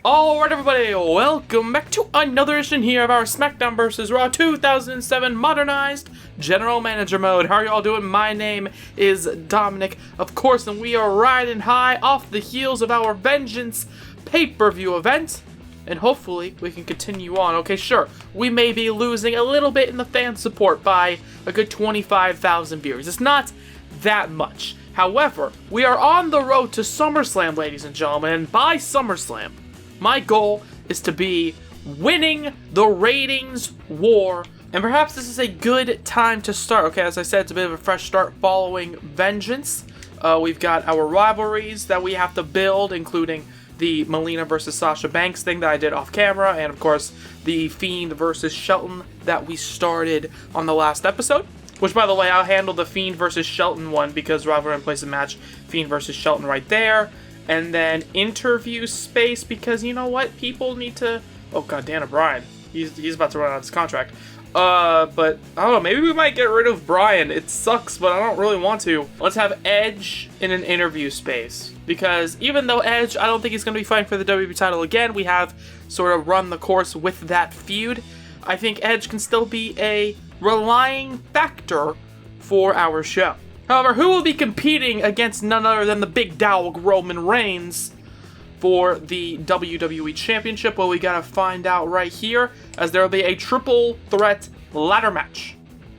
Alright everybody, welcome back to another edition here of our SmackDown vs. Raw 2007 Modernized General Manager Mode. How are y'all doing? My name is Dominic, of course, and we are riding high off the heels of our Vengeance pay-per-view event. And hopefully we can continue on. Okay, sure, we may be losing a little bit in the fan support by a good 25,000 viewers. It's not that much. However, we are on the road to SummerSlam, ladies and gentlemen, and by SummerSlam, my goal is to be winning the ratings war, and perhaps this is a good time to start. Okay, as I said, it's a bit of a fresh start following Vengeance. We've got our rivalries that we have to build, including the Melina versus Sasha Banks thing that I did off camera, and of course, the Fiend versus Shelton that we started on the last episode. Which, by the way, I'll handle the Fiend versus Shelton one because Rivalry and Place a Match, Fiend versus Shelton right there. And then interview space, because you know what? People need to... Oh god, Daniel Bryan. He's about to run out of his contract. But, I don't know, maybe we might get rid of Bryan. It sucks, but I don't really want to. Let's have Edge in an interview space. Because even though Edge, I don't think he's going to be fighting for the WWE title again, we have sort of run the course with that feud. I think Edge can still be a relying factor for our show. However, who will be competing against none other than the big dog Roman Reigns for the WWE Championship? Well, we gotta find out right here, as there will be a triple threat ladder match.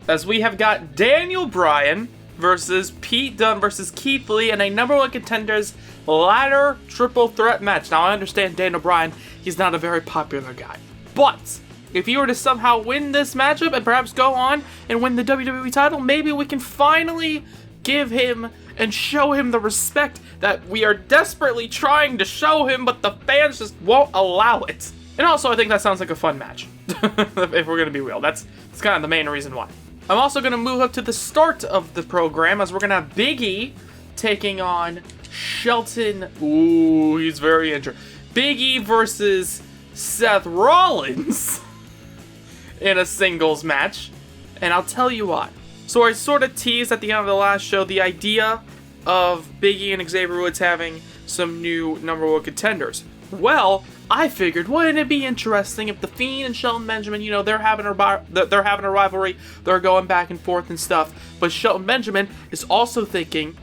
As we have got Daniel Bryan versus Pete Dunne versus Keith Lee in a number one contenders ladder triple threat match. Now, I understand Daniel Bryan, he's not a very popular guy, but if he were to somehow win this matchup and perhaps go on and win the WWE title, maybe we can finally give him and show him the respect that we are desperately trying to show him, but the fans just won't allow it. And also, I think that sounds like a fun match, if we're going to be real. That's kind of the main reason why. I'm also going to move up to the start of the program, as we're going to have Big E taking on Shelton. Ooh, he's very injured. Big E versus Seth Rollins in a singles match, and I'll tell you why. So I sort of teased at the end of the last show the idea of Big E and Xavier Woods having some new number one contenders. Well, I figured, wouldn't it be interesting if the Fiend and Shelton Benjamin, you know, they're having a rivalry, they're going back and forth and stuff, but Shelton Benjamin is also thinking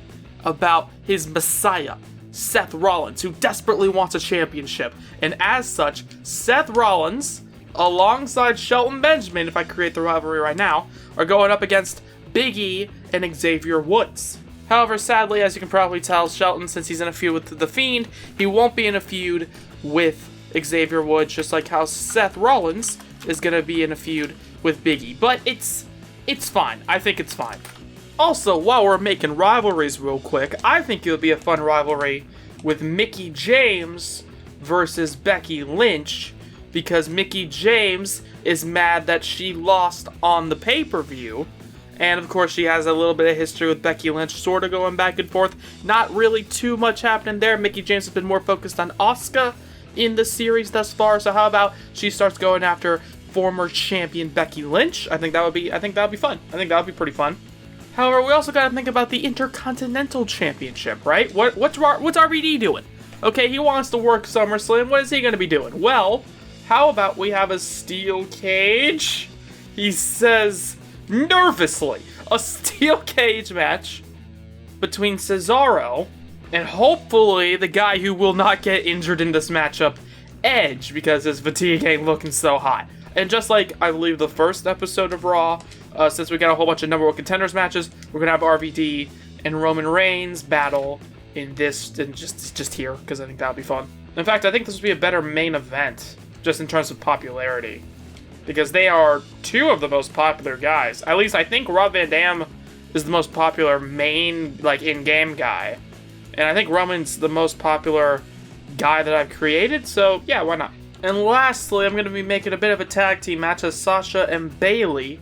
about his messiah, Seth Rollins, who desperately wants a championship, and as such, Seth Rollins, alongside Shelton Benjamin, if I create the rivalry right now, are going up against Big E and Xavier Woods. However, sadly, as you can probably tell, Shelton, since he's in a feud with the Fiend, he won't be in a feud with Xavier Woods, just like how Seth Rollins is going to be in a feud with Big E. But it's fine. I think it's fine. Also, while we're making rivalries real quick, I think it would be a fun rivalry with Mickie James versus Becky Lynch, because Mickie James is mad that she lost on the pay-per-view. And of course, she has a little bit of history with Becky Lynch, sort of going back and forth. Not really too much happening there. Mickie James has been more focused on Asuka in the series thus far. So how about she starts going after former champion Becky Lynch? I think that would be fun. I think that would be pretty fun. However, we also got to think about the Intercontinental Championship, right? What's RVD doing? Okay, he wants to work SummerSlam. What is he going to be doing? Well, how about we have a steel cage? He says nervously, a steel cage match between Cesaro and hopefully the guy who will not get injured in this matchup, Edge, because his fatigue ain't looking so hot. And just like I believe the first episode of Raw, since we got a whole bunch of number one contenders matches, we're gonna have RVD and Roman Reigns battle in this, and just here, because I think that'll be fun. In fact, I think this would be a better main event, just in terms of popularity, because they are two of the most popular guys. At least I think Rob Van Dam is the most popular main, like, in-game guy. And I think Roman's the most popular guy that I've created, so yeah, why not? And lastly, I'm going to be making a bit of a tag team match as Sasha and Bayley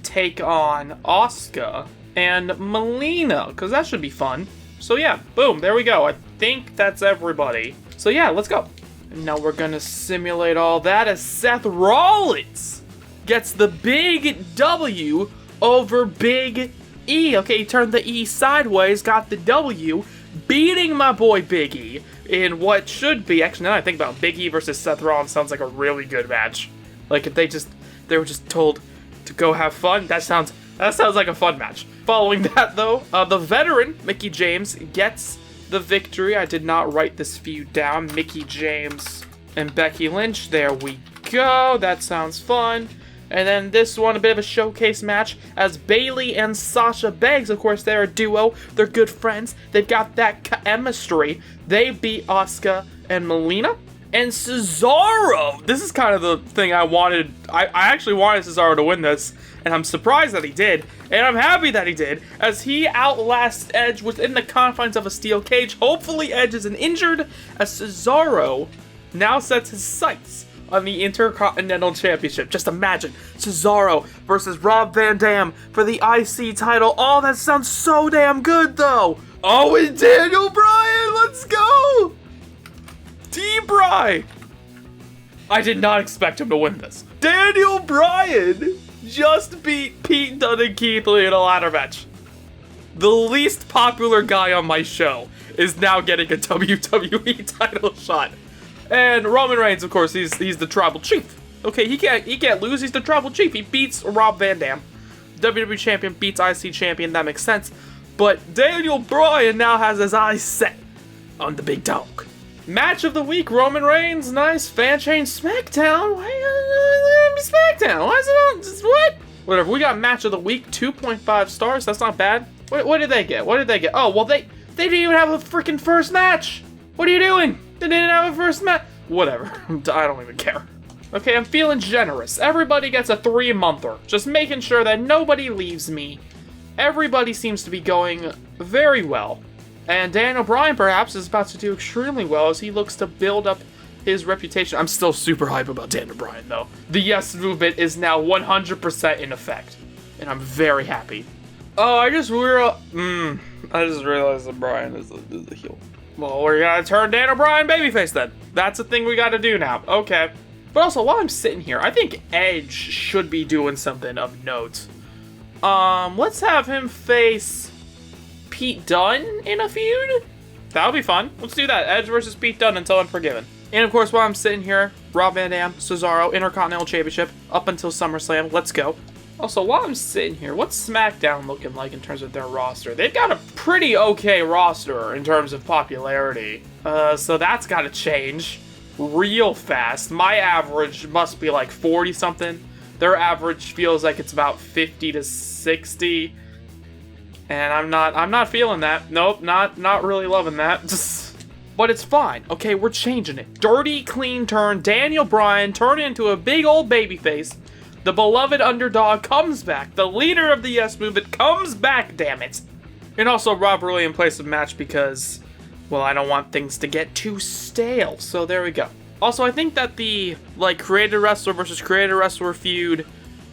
take on Asuka and Melina, because that should be fun. So yeah, boom, there we go. I think that's everybody. So yeah, let's go. And now we're gonna simulate all that as Seth Rollins gets the big W over Big E. Okay, he turned the E sideways, got the W. beating my boy Big E in what should be, actually now that I think about it, Big E versus Seth Rollins sounds like a really good match. Like if they were just told to go have fun, that sounds like a fun match. Following that though, the veteran Mickie James gets the victory. I did not write this feud down. Mickie James and Becky Lynch, there we go. That sounds fun. And then this one, a bit of a showcase match as Bayley and Sasha Banks, of course, they're a duo. They're good friends. They've got that chemistry. They beat Asuka and Melina. And Cesaro, this is kind of the thing I wanted. I actually wanted Cesaro to win this, and I'm surprised that he did. And I'm happy that he did, as he outlasts Edge within the confines of a steel cage. Hopefully Edge isn't injured, as Cesaro now sets his sights on the Intercontinental Championship. Just imagine Cesaro versus Rob Van Dam for the IC title. Oh, that sounds so damn good, though. Oh, and Daniel Bryan, let's go! T-Bry! I did not expect him to win this. Daniel Bryan just beat Pete Dunne and Keith Lee in a ladder match. The least popular guy on my show is now getting a WWE title shot. And Roman Reigns, of course, he's the tribal chief. Okay, he can't lose. He's the tribal chief. He beats Rob Van Dam. WWE champion beats IC champion. That makes sense. But Daniel Bryan now has his eyes set on the big dog. Match of the week: Roman Reigns. Nice fan change. SmackDown. Why is it on SmackDown? Why is it on? Just what? Whatever. We got match of the week. 2.5 stars. That's not bad. What did they get? What did they get? Oh well, they didn't even have a freaking first match. What are you doing? They didn't have a first match. Whatever. I don't even care. Okay, I'm feeling generous. Everybody gets a 3-monther. Just making sure that nobody leaves me. Everybody seems to be going very well. And Daniel Bryan, perhaps, is about to do extremely well as he looks to build up his reputation. I'm still super hype about Daniel Bryan, though. The Yes Movement is now 100% in effect. And I'm very happy. Oh, I just realized that Bryan is a heel. Well, we're gonna turn Daniel Bryan babyface then. That's a thing we gotta do now. Okay. But also, while I'm sitting here, I think Edge should be doing something of note. Let's have him face Pete Dunne in a feud? That'll be fun. Let's do that. Edge versus Pete Dunne until Unforgiven. And of course, while I'm sitting here, Rob Van Dam, Cesaro, Intercontinental Championship, up until SummerSlam. Let's go. Also, while I'm sitting here, what's SmackDown looking like in terms of their roster? They've got a pretty okay roster in terms of popularity. So that's got to change real fast. My average must be like 40-something. Their average feels like it's about 50 to 60. And I'm not feeling that. Nope, not really loving that. But it's fine. Okay, we're changing it. Dirty, clean turn. Daniel Bryan turned into a big old babyface. The beloved underdog comes back. The leader of the Yes Movement comes back, damn it. And also Rob really in place of match because, well, I don't want things to get too stale. So there we go. Also, I think that the, created wrestler versus created wrestler feud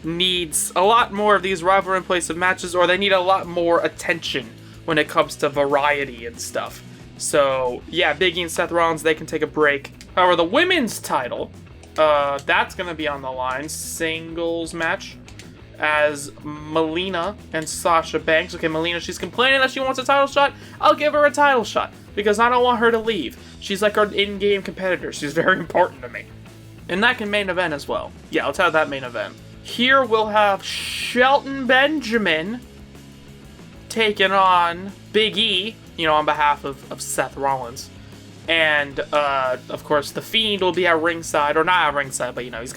needs a lot more of these rivalry in place of matches, or they need a lot more attention when it comes to variety and stuff. So, yeah, Big E and Seth Rollins, they can take a break. However, the women's title, that's going to be on the line. Singles match as Melina and Sasha Banks. Okay, Melina, she's complaining that she wants a title shot. I'll give her a title shot because I don't want her to leave. She's like our in-game competitor. She's very important to me. And that can main event as well. Yeah, let's have that main event. Here we'll have Shelton Benjamin taking on Big E, on behalf of Seth Rollins. And, of course, The Fiend will be at ringside, or not at ringside, but, he's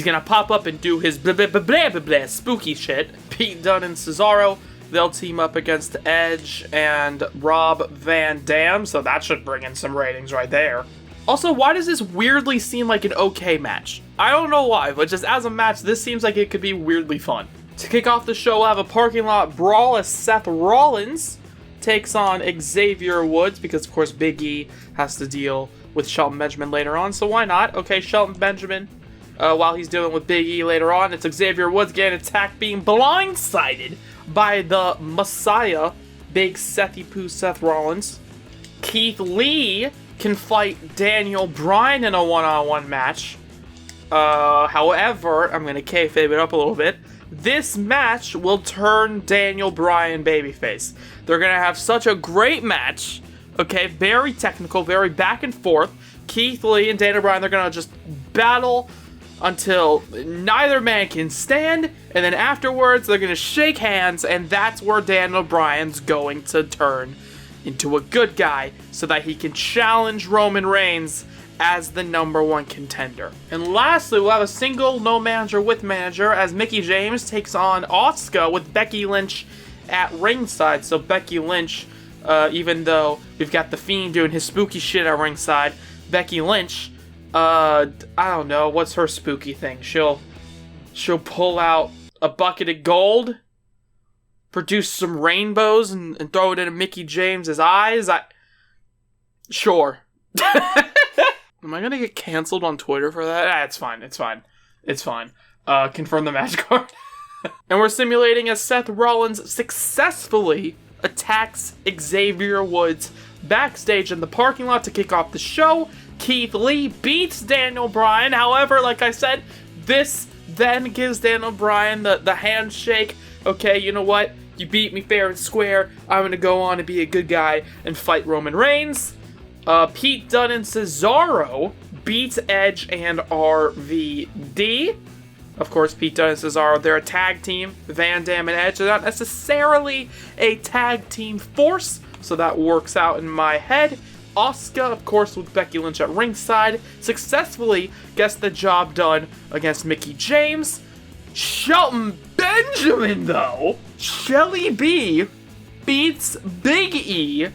gonna pop up and do his blah, blah, blah, blah, blah, blah, spooky shit. Pete Dunne and Cesaro, they'll team up against Edge and Rob Van Dam, so that should bring in some ratings right there. Also, why does this weirdly seem like an okay match? I don't know why, but just as a match, this seems like it could be weirdly fun. To kick off the show, we'll have a parking lot brawl as Seth Rollins takes on Xavier Woods, because of course Big E has to deal with Shelton Benjamin later on, so why not? Okay, Shelton Benjamin, while he's dealing with Big E later on, it's Xavier Woods getting attacked, being blindsided by the Messiah, Big Sethy Poo Seth Rollins. Keith Lee can fight Daniel Bryan in a one-on-one match. However, I'm going to kayfabe it up a little bit. This match will turn Daniel Bryan babyface. They're going to have such a great match Okay, very technical, very back and forth. Keith Lee and Daniel Bryan, they're gonna just battle until neither man can stand, and then afterwards they're gonna shake hands, and that's where Daniel Bryan's going to turn into a good guy so that he can challenge Roman Reigns as the #1 contender. And lastly, we'll have a single no manager with manager as Mickie James takes on Asuka with Becky Lynch at ringside. So Becky Lynch, even though we've got The Fiend doing his spooky shit at ringside, Becky Lynch, I don't know, what's her spooky thing? She'll pull out a bucket of gold, produce some rainbows, and throw it into Mickie James's eyes. Sure. Am I gonna get canceled on Twitter for that? It's fine. Confirm the match card. And we're simulating as Seth Rollins successfully attacks Xavier Woods backstage in the parking lot to kick off the show. Keith Lee beats Daniel Bryan. However, like I said, this then gives Daniel Bryan the handshake. Okay, you know what? You beat me fair and square. I'm going to go on and be a good guy and fight Roman Reigns. Pete Dunne and Cesaro beat Edge and RVD. Of course, Pete Dunne and Cesaro, they're a tag team. Van Dam and Edge are not necessarily a tag team force, so that works out in my head. Asuka, of course, with Becky Lynch at ringside, successfully gets the job done against Mickie James. Shelton Benjamin, though, Shelly B beats Big E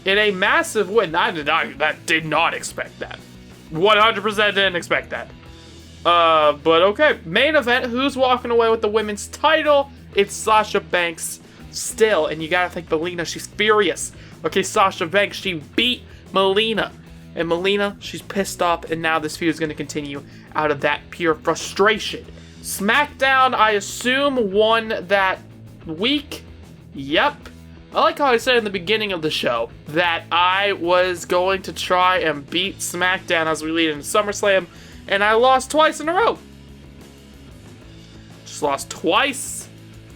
in a massive win. I did not expect that. 100% didn't expect that. But okay. Main event, who's walking away with the women's title? It's Sasha Banks still, and you gotta think Melina, she's furious. Okay, Sasha Banks, she beat Melina. And Melina, she's pissed off, and now this feud is going to continue out of that pure frustration. SmackDown, I assume, won that week. Yep. I like how I said in the beginning of the show that I was going to try and beat SmackDown as we lead into SummerSlam, and I lost twice in a row. Just lost twice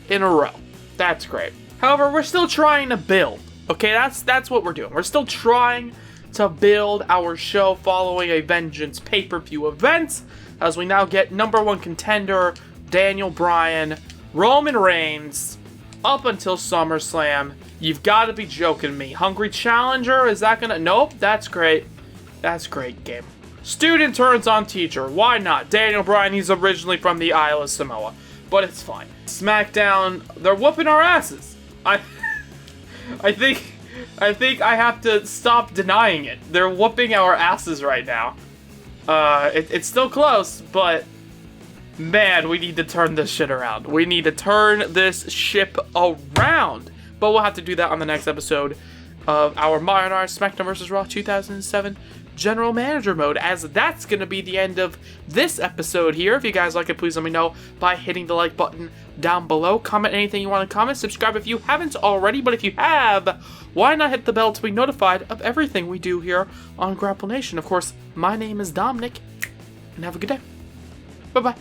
in a row. That's great. However, we're still trying to build. Okay, that's what we're doing. We're still trying to build our show following a Vengeance pay-per-view event, as we now get #1 contender Daniel Bryan, Roman Reigns, up until SummerSlam. You've got to be joking me. Hungry Challenger, is that gonna... Nope, that's great. That's great game. Student turns on teacher. Why not? Daniel Bryan, he's originally from the Isle of Samoa, but it's fine. SmackDown, they're whooping our asses. I think I have to stop denying it. They're whooping our asses right now. It's still close, but man, we need to turn this shit around. We need to turn this ship around. But we'll have to do that on the next episode of our modernized SmackDown vs. Raw 2007 General Manager mode, as that's going to be the end of this episode here. If you guys like it, please let me know by hitting the like button down below. Comment anything you want to comment. Subscribe if you haven't already, but if you have, why not hit the bell to be notified of everything we do here on Grapple Nation. Of course, my name is Dominic, and have a good day. Bye-bye.